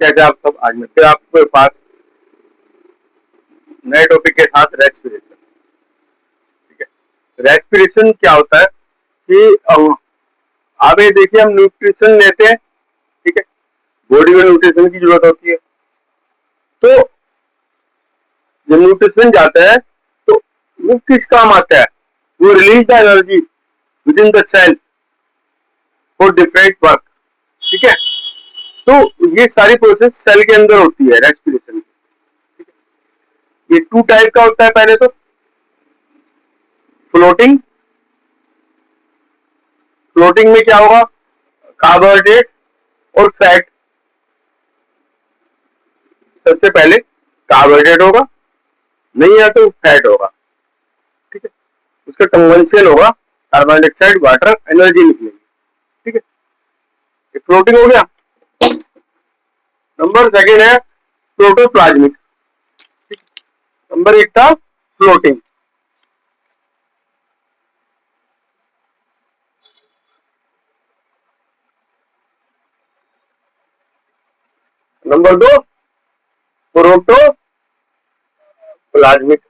कैसे आप सब आज में फिर आपके पास नए टॉपिक के साथ रेस्पिरेशन। ठीक है, रेस्पिरेशन क्या होता है कि आप ये देखिए, हम न्यूट्रिशन लेते हैं, ठीक है, बॉडी में न्यूट्रिशन की जरूरत होती है। तो जब न्यूट्रिशन जाता है तो वो किस काम आता है? वो release the energy within the cell for different work. ठीक है, तो ये सारी प्रोसेस सेल के अंदर होती है रेस्पिरेशन की। ये टू टाइप का होता है। पहले तो फ्लोटिंग। फ्लोटिंग में क्या होगा? कार्बोहाइड्रेट और फैट। सबसे पहले कार्बोहाइड्रेट होगा, नहीं है तो फैट होगा। ठीक है, उसका कन्वेंशन होगा कार्बन डाइऑक्साइड, वाटर, एनर्जी निकलेगी। ठीक है, ये फ्लोटिंग हो गया। नंबर सेकेंड है प्रोटोप्लाज्मिक। नंबर एक था फ्लोटिंग। नंबर दो प्रोटोप्लाज्मिक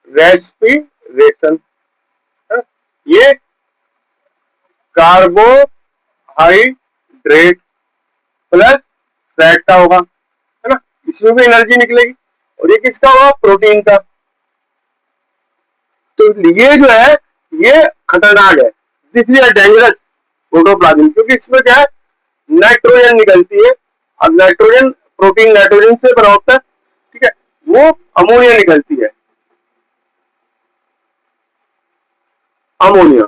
रेस्पिरेशन। ये कार्बोहाइड्रेट प्लस फैट का होगा, है ना। इसमें भी एनर्जी निकलेगी। और ये किसका होगा? प्रोटीन का। तो ये जो है ये खतरनाक है। दिस इज डेंजरस प्रोटोप्लाज्म, क्योंकि इसमें क्या है, नाइट्रोजन निकलती है। अब नाइट्रोजन, प्रोटीन नाइट्रोजन से बना होता है। ठीक है, वो अमोनिया निकलती है। अमोनिया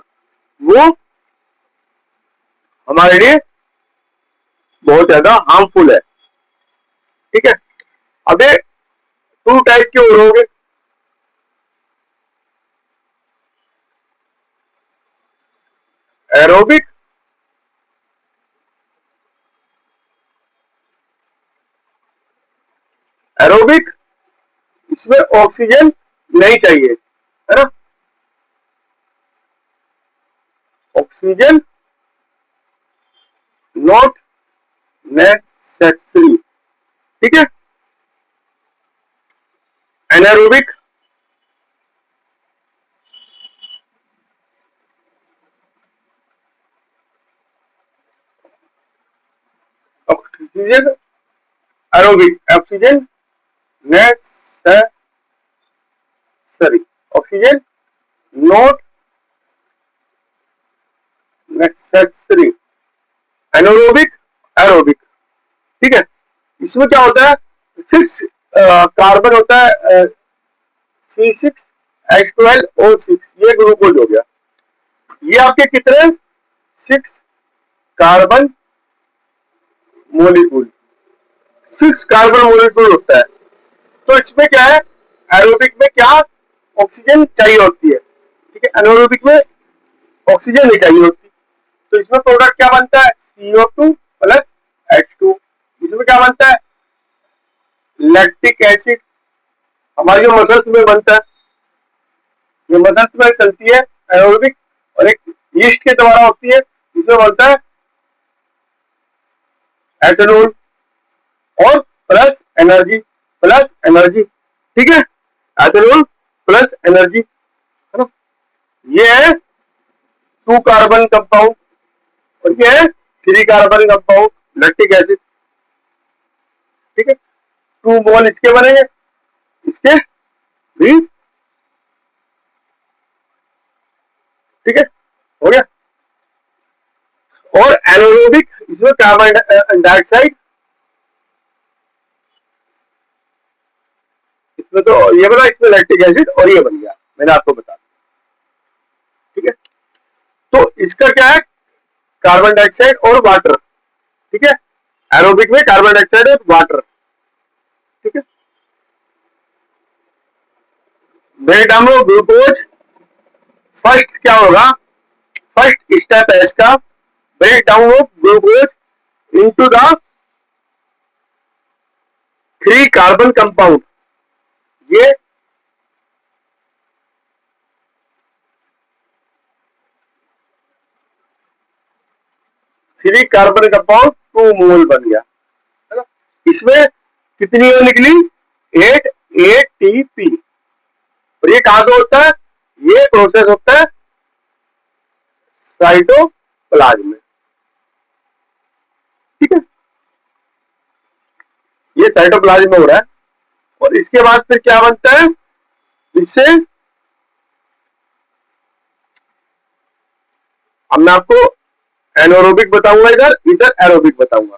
वो हमारे लिए बहुत ज्यादा हार्मफुल है। ठीक है, अब ये टू टाइप के और हो गए। एरोबिक एरोबिक इसमें ऑक्सीजन नहीं चाहिए, है ना। Oxygen not necessary. ठीक है, anaerobic oxygen, aerobic oxygen necessary, oxygen not necessary, anaerobic, aerobic. ठीक है, इसमें क्या होता है, 6 कार्बन होता है, C6H12O6, ये ग्लूकोज हो गया। ये आपके कितने? 6 कार्बन मोलिक्यूल, 6 कार्बन मोलिक्यूल होता है। तो इसमें क्या है, एरोबिक में क्या ऑक्सीजन चाहिए होती है, ठीक है, एनारोबिक में ऑक्सीजन नहीं चाहिए होती। तो इसमें प्रोडक्ट क्या बनता है? CO2 plus H2। इसमें क्या बनता है? Lactic acid. हमारी जो मसल्स में बनता है, ये मसल्स में चलती है एरोबिक, और एक यीस्ट के द्वारा होती है। इसमें बनता है एथेनॉल और प्लस एनर्जी, प्लस एनर्जी। ठीक है, एथेनॉल प्लस एनर्जी, है ना। ये है 2 कार्बन कंपाउंड, और ये है 3 कार्बन कंपाउंड लैक्टिक एसिड। ठीक है, 2 मोल इसके बनेंगे, इसके भी। ठीक है, हो गया। और एनारोबिक, इसमें कार्बन डाइऑक्साइड, इसमें तो ये बना, इसमें लैक्टिक एसिड, और ये बन गया, मैंने आपको बता। ठीक है, तो इसका क्या है, कार्बन डाइऑक्साइड और वाटर। ठीक है, एरोबिक में कार्बन डाइऑक्साइड और वाटर। ठीक है, break down of glucose. First क्या होगा, फर्स्ट स्टेप है इसका, break down of glucose into the 3 carbon compound. ये 3 कार्बन कंपाउंड 2 मोल बन गया, है ना। इसमें कितनी ओ निकली, 8 ATP। और ये कहां पे होता है, ये प्रोसेस होता है साइटोप्लाज्म में, ठीक है। ये साइटोप्लाज्म में हो रहा है। और इसके बाद फिर क्या बनता है, इससे अब मैं आपको एनारोबिक बताऊंगा, इधर इधर एरोबिक बताऊंगा।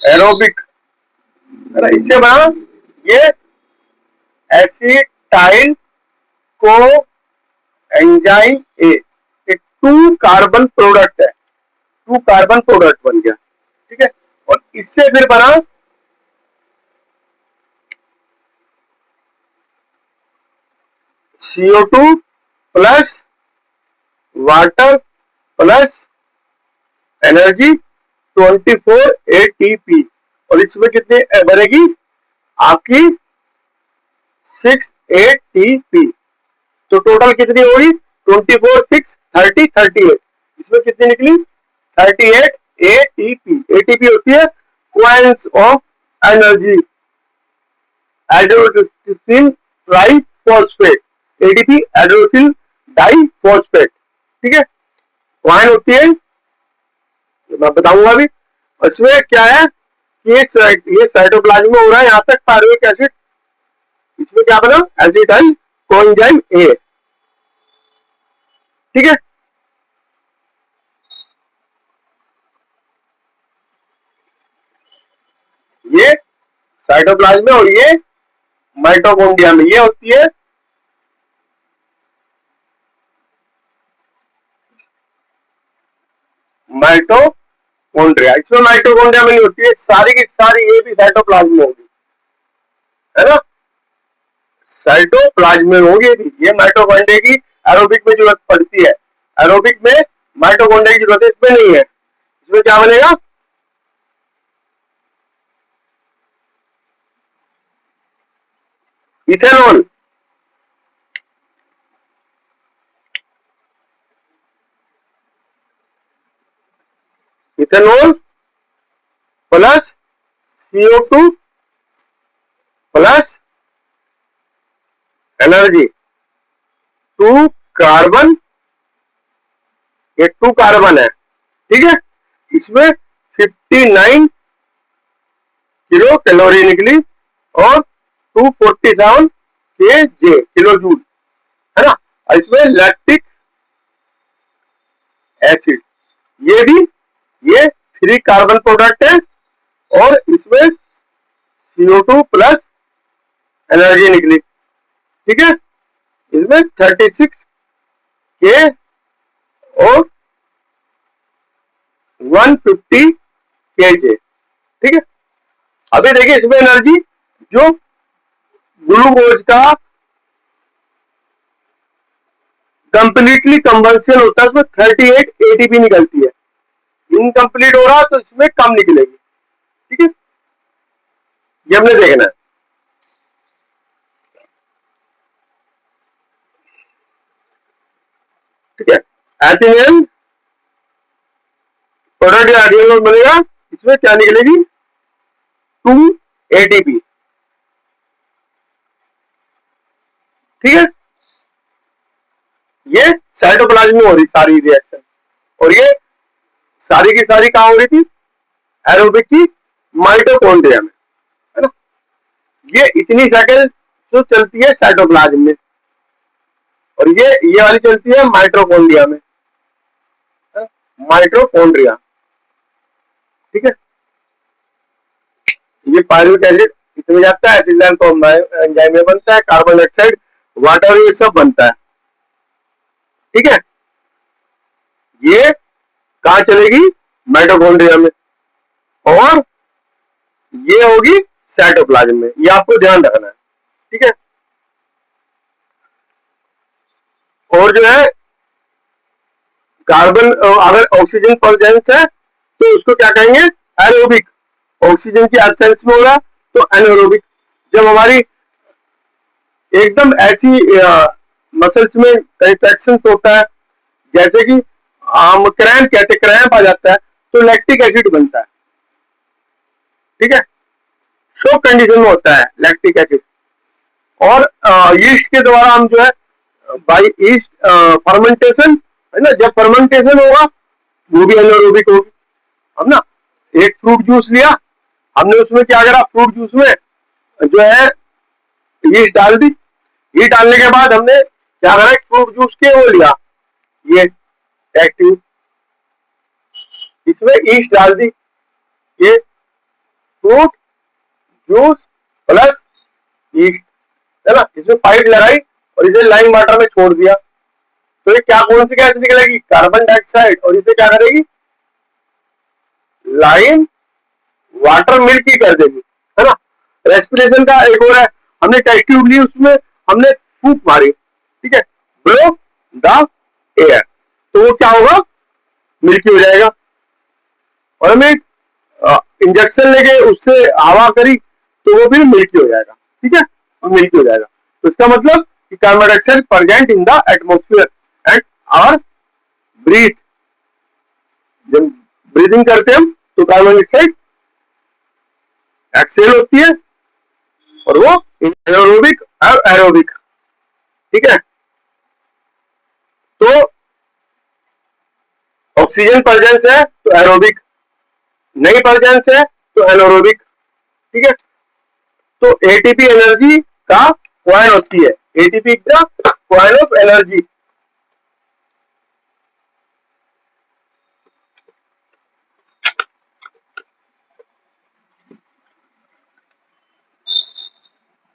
एरोबिक, है ना, इससे बना ये acetyl co enzyme A, 2 carbon product है, 2 कार्बन प्रोडक्ट बन गया, ठीक है। और इससे फिर बना CO2 plus water plus energy 24 ATP। और इसमें कितने बनेगी आपकी 6 ATP। तो टोटल कितनी होगी, 24 6 30 38। इसमें कितनी निकली 38 ATP। ATP होती है coins of energy, adenosine triphosphate, ADP adenosine diphosphate, ठीक है। क्वाइन होती है, मैं बताऊंगा अभी। इसमें क्या है कि ये साइटोप्लाज्म में हो रहा है, यहां तक पायरुवेट एसिड, इसमें क्या बना एसिटाइल कोएंजाइम ए, ठीक है। ये साइटोप्लाज्म में, और ये माइटोकॉन्ड्रिया में, ये होती है माइटोकॉन्ड्रिया। इसमें माइटोकॉन्ड्रिया में नहीं होती है, सारी की सारी ये भी साइटोप्लाज्म में होगी, है ना, साइटोप्लाज्म में होगी भी। ये माइटोकॉन्ड्रिया की एरोबिक में जरूरत पड़ती है, एरोबिक में माइटोकॉन्ड्रिया की जरूरत है, इसमें नहीं है। इसमें क्या बनेगा, ethanol, ethanol plus CO2 plus energy 2 carbon, ये 2 कार्बन है, ठीक है। इसमें 59 किलो कैलोरी निकली और 247 kJ किलो जूल, है ना। इसमें लैक्टिक एसिड, ये भी ये 3 कार्बन प्रोडक्ट है, और इसमें CO2 प्लस एनर्जी निकली, ठीक है। इसमें 36 K और 150 kJ, ठीक है। अभी देखिए इसमें एनर्जी, जो ग्लूकोज का कंप्लीटली कंबंशन होता है उसमें 38 ATP निकलती है, इनकम्प्लीट हो रहा तो इसमें कम निकलेगी, ठीक है। ये हमने देखना है, ठीक है। एथिलीन प्रोडक्ट या एडिनोल बनेगा, इसमें क्या निकलेगी 2 ATP, ठीक है। ये साइटोप्लाज्म में हो रही सारी रिएक्शन, और ये सारी की सारी कहां हो रही थी, एरोबिक की माइटोकॉन्ड्रिया में, है ना। ये इतनी सेकंड जो चलती है साइटोप्लाज्म में, और ये वाली चलती है माइटोकॉन्ड्रिया में, माइटोकॉन्ड्रिया, ठीक है। ये पायरुवेट एसिड इसमें जाता है, एसिटाइल को एंजाइम में बनता है, कार्बन डाइऑक्साइड वाटर ये सब बनता है, ठीक है। ये कहां चलेगी, माइटोकॉन्ड्रिया में, और ये होगी साइटोप्लाज्म में, ये आपको ध्यान रखना है, ठीक है। और जो है कार्बन, अगर ऑक्सीजन प्रेजेंस है तो उसको क्या कहेंगे, एरोबिक। ऑक्सीजन की एब्सेंस में होगा तो एनारोबिक। जब हमारी एकदम ऐसी मसल्स में कंट्रैक्शन होता है, जैसे कि हम क्रैम्प कहते, क्रैम्प आ जाता है तो लैक्टिक एसिड बनता है, ठीक है, शॉक कंडीशन में होता है लैक्टिक एसिड। और यीस्ट के द्वारा हम जो है बाई ईस्ट फर्मेंटेशन है ना, जब फर्मेंटेशन होगा वो भी एनारोबिक होगी। हम ना एक फ्रूट जूस लिया, हमने उसमें क्या करा, फ्रूट जूस में जो है यीस्ट डाल दी, ये डालने के बाद हमने क्या करा, फ्रूट जूस के वो लिया, ये एक्टिव, इसमें ईस्ट डाल दी, ये फ्रूट जूस प्लस ईस्ट है ना, इसमें पाइप लगाई और इसे लाइम वाटर में छोड़ दिया, तो ये क्या, कौन सी गैस निकलेगी, कार्बन डाइऑक्साइड, और इसे क्या करेगी, लाइम वाटर मिल्क ही कर देगी, है ना। रेस्पिरेशन का एक और है, हमने टेस्ट ट्यूब ली, उसमें हमने फूंक मारी, ठीक है, ब्लो द एयर, तो वो क्या होगा, मिल्की हो जाएगा। और हमें इंजेक्शन लेके उससे हवा करी तो वो भी मिल्की हो जाएगा, ठीक है, और मिल्की हो जाएगा। तो इसका मतलब कि carbon dioxide present in the atmosphere and our breath, जब ब्रीदिंग करते हैं हम तो कार्बन डाइऑक्साइड एक्सेल होती है और वो एनारोबिक और एरोबिक, ठीक है। तो ऑक्सीजन प्रेजेंस है तो एरोबिक, नहीं प्रेजेंस है तो एनारोबिक, ठीक है। तो एटीपी एनर्जी का कॉइन होती है, एटीपी का coin of energy.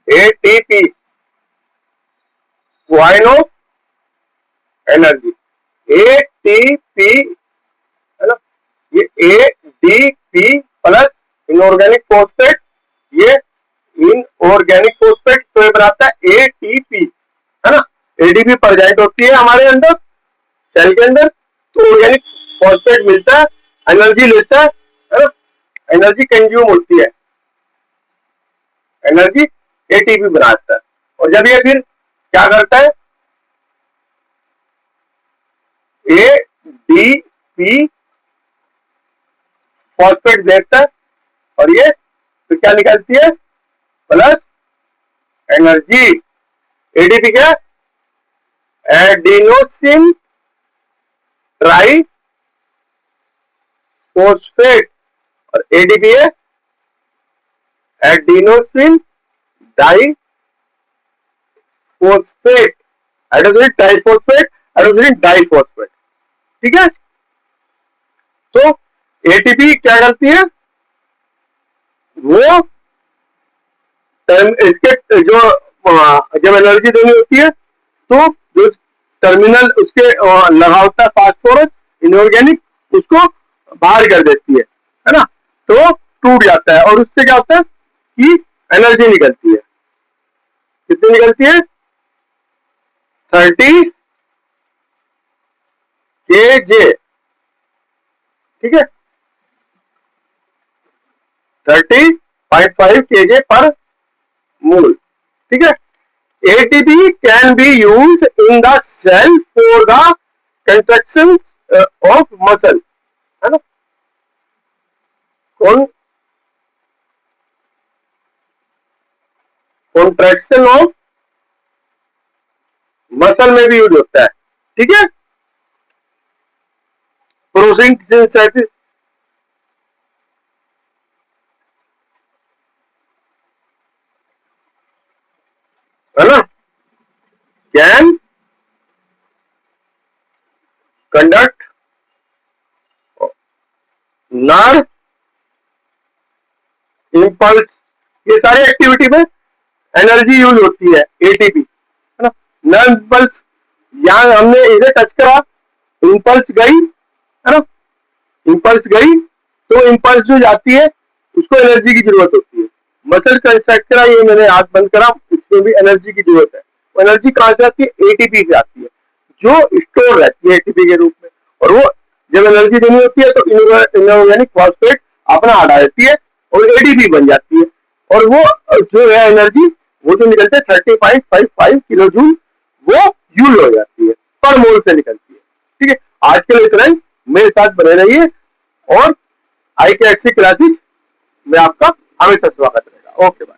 ATP coin of energy, ATP है ना, ये एडीपी प्लस इनऑर्गेनिक फॉस्फेट, ये इनऑर्गेनिक फॉस्फेट, तो ये बनाता है एटीपी, है ना। एडीपी प्रेजेंट होती है हमारे अंदर सेल के अंदर, तो ऑर्गेनिक फॉस्फेट मिलता है, एनर्जी लेता है ना, एनर्जी कंज्यूम होती है, एनर्जी एटीपी बनाता है। और जब ये फिर क्या करता है, एडीपी फॉस्फेट देता है और ये तो क्या निकलती है, प्लस एनर्जी। एडीपी क्या, एडिनोसिन ट्राई फॉस्फेट, और एडीपी है adenosine diphosphate, adenosine diphosphate, adenosine diphosphate, ठीक है। तो एटीपी क्या करती है, वो इसके जो जब एनर्जी देनी होती है तो जो टर्मिनल उसके लगा होता है फास्फोरस इनऑर्गेनिक, उसको बाहर कर देती है ना, तो टूट जाता है और उससे क्या होता है कि एनर्जी निकलती है, कितनी निकलती है, 30 kJ, ठीक है, 30.5 kJ पर मोल, ठीक है। ATP can be used in the cell for the contraction of muscle, है ना, कॉन्ट्रैक्शन ऑफ मसल में भी यूज होता है, ठीक है। प्रोटीन सिंथेसिस, है ना, कैन कंडक्ट नर्व इंपल्स, ये सारी एक्टिविटी में एनर्जी यूज होती है एटीपी, है ना। नर्व इंपल्स, यहां हमने इसे टच करा, इंपल्स गई, है ना, इंपल्स गई तो इंपल्स जो जाती है उसको एनर्जी की जरूरत होती है। मसल कंस्ट्रक्ट करा, ये मैंने हाथ बंद करा, इसमें भी एनर्जी की जरूरत है। एनर्जी कहां से आती है, एटीपी से आती है, जो स्टोर रहती है एटीपी के रूप में, और वो जब एनर्जी देनी होती है तो इनऑर्गेनिक फॉस्फेट अपना हटा देती है और एडीपी बन जाती है, और वो जो है एनर्जी वो जो निकलते हैं 30.55 किलो जूल, वो यूज हो जाती है पर मोल से निकलती है, ठीक है। आज के लिए इतना ही। मेरे साथ बने रहिए और IKIC क्लासेस में आपका हमेशा स्वागत रहेगा। Okay bye.